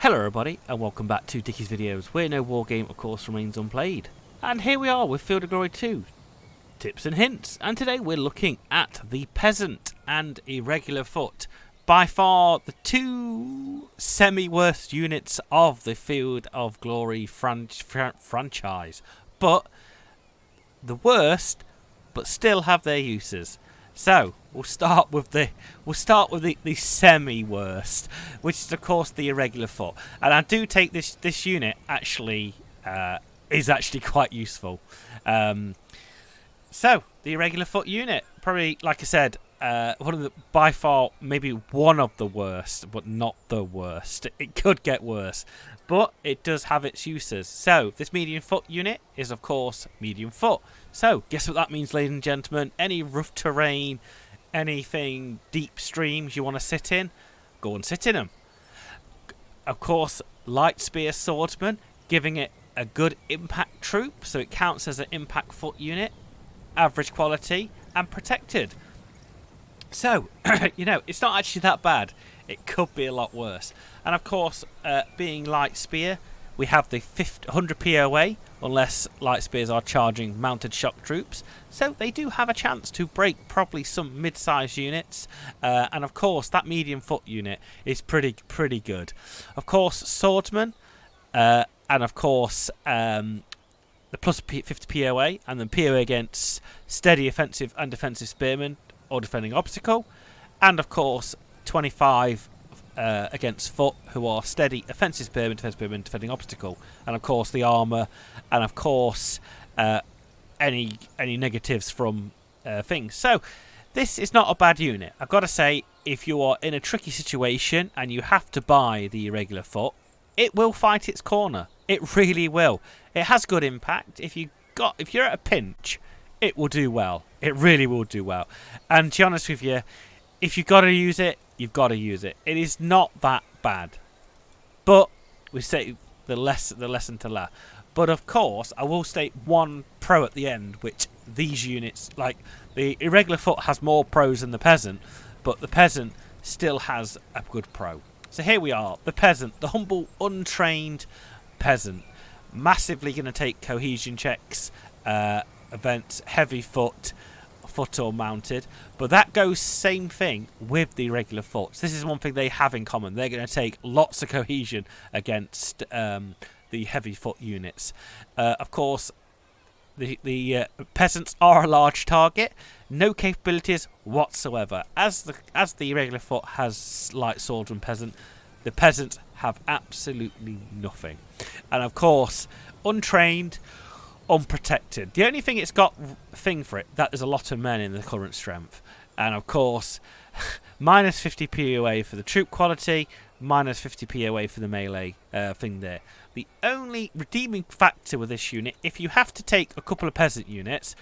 Hello everybody and welcome back to Dickie's Videos, where no wargame of course remains unplayed. And here we are with Field of Glory 2, Tips and Hints, and today we're looking at the Peasant and Irregular Foot. By far the two semi-worst units of the Field of Glory franchise, but the worst, but still have their uses. So we'll start with the semi-worst, which is of course the Irregular Foot, and I do take this unit actually is actually quite useful. So the Irregular Foot unit, probably like I said, one of the by far maybe one of the worst, but not the worst. It could get worse, but it does have its uses. So this medium foot unit is of course medium foot. So guess what that means, ladies and gentlemen? Any rough terrain, anything deep streams you want to sit in, go and sit in them. Of course, light spear swordsman, giving it a good impact troop, so it counts as an impact foot unit, average quality and protected. So, you know, it's not actually that bad. It could be a lot worse. And of course, being light spear, we have the 100 POA, unless light spears are charging mounted shock troops. So they do have a chance to break probably some mid-sized units. And of course, that medium foot unit is pretty good. Of course, swordsman, and of course, the plus 50 POA, and then POA against steady offensive and defensive spearmen or defending obstacle, and of course 25 against foot, who are steady offensive spearmen, defending obstacle, and of course the armor, and of course any negatives from things. So this is not a bad unit. I've got to say, if you are in a tricky situation and you have to buy the Irregular Foot, it will fight its corner. It really will. It has good impact. If you're at a pinch, it will do well. It really will do well. And to be honest with you, if you've got to use it, you've got to use it. It is not that bad. But we say the lesson to learn. But of course, I will state one pro at the end, which these units, like the Irregular Foot, has more pros than the Peasant, but the Peasant still has a good pro. So here we are, the Peasant, the humble, untrained Peasant, massively going to take cohesion checks, events, heavy foot or mounted, but that goes same thing with the Irregular Foots. This is one thing they have in common. They're going to take lots of cohesion against the heavy foot units. Of course, the Peasants are a large target, no capabilities whatsoever. As the Irregular Foot has light sword and Peasant, the Peasants have absolutely nothing. And of course, untrained, unprotected. The only thing it's got thing for it, that there's a lot of men in the current strength. And of course, minus 50 POA for the troop quality, minus 50 POA for the melee thing there. The only redeeming factor with this unit, if you have to take a couple of Peasant units,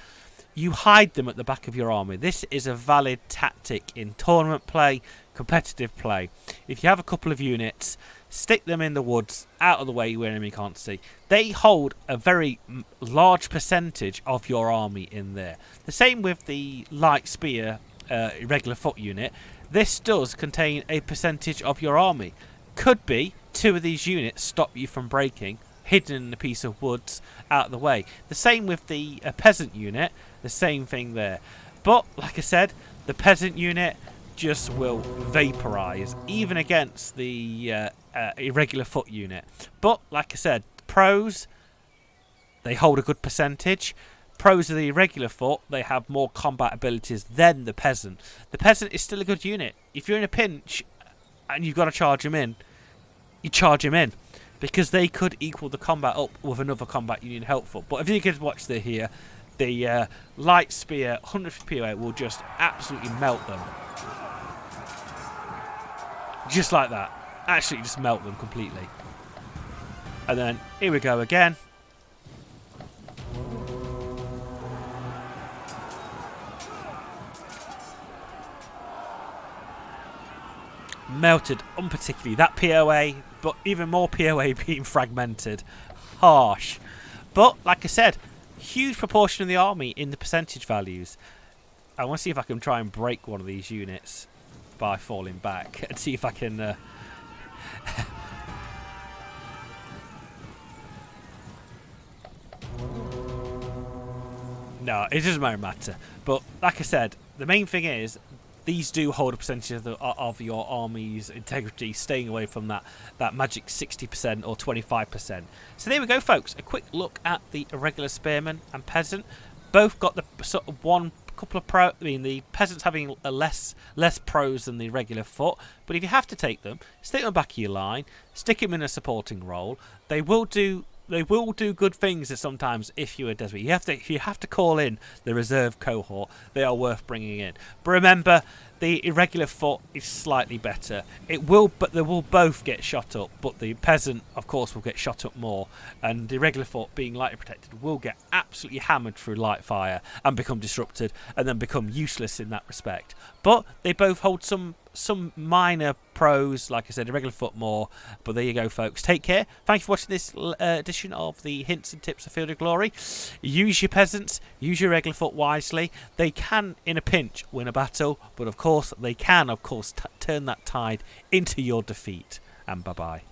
you hide them at the back of your army. This is a valid tactic in tournament play, competitive play. If you have a couple of units, stick them in the woods, out of the way where enemy can't see. They hold a very large percentage of your army in there. The same with the light spear Irregular Foot unit. This does contain a percentage of your army. Could be two of these units stop you from breaking, hidden in a piece of woods, out of the way. The same with the Peasant unit, the same thing there. But like I said, the Peasant unit just will vaporize, even against the Irregular Foot unit. But like I said, pros, they hold a good percentage. Pros of the Irregular Foot, they have more combat abilities than the Peasant. The Peasant is still a good unit. If you're in a pinch and you've got to charge him in, you charge him in, because they could equal the combat up with another combat unit helpful. But if you could watch the light spear 150 POA will just absolutely melt them. Just like that. Actually just melt them completely. And then here we go again. Melted unparticularly. That POA, but even more POA being fragmented. Harsh. But like I said, huge proportion of the army in the percentage values. I want to see if I can try and break one of these units by falling back and see if I can No, it doesn't matter. But like I said, the main thing is these do hold a percentage of your army's integrity, staying away from that magic 60% or 25%. So there we go, folks. A quick look at the Irregular Spearman and Peasant. Both got the sort of one couple of pro. I mean, the Peasant's having a less pros than the Regular Foot. But if you have to take them, stick them back of your line, stick them in a supporting role. They will do good things sometimes if you are desperate. You have to call in the reserve cohort. They are worth bringing in. But remember, the Irregular Foot is slightly better. But they will both get shot up. But the Peasant, of course, will get shot up more. And the Irregular Foot, being lightly protected, will get absolutely hammered through light fire and become disrupted and then become useless in that respect. But they both hold some minor pros, like I said, Irregular Foot more. But there you go, folks. Take care. Thank you for watching this edition of the Hints and Tips of Field of Glory. Use your Peasants, use your Irregular Foot wisely. They can, in a pinch, win a battle, but of course, they can, turn that tide into your defeat. And bye-bye.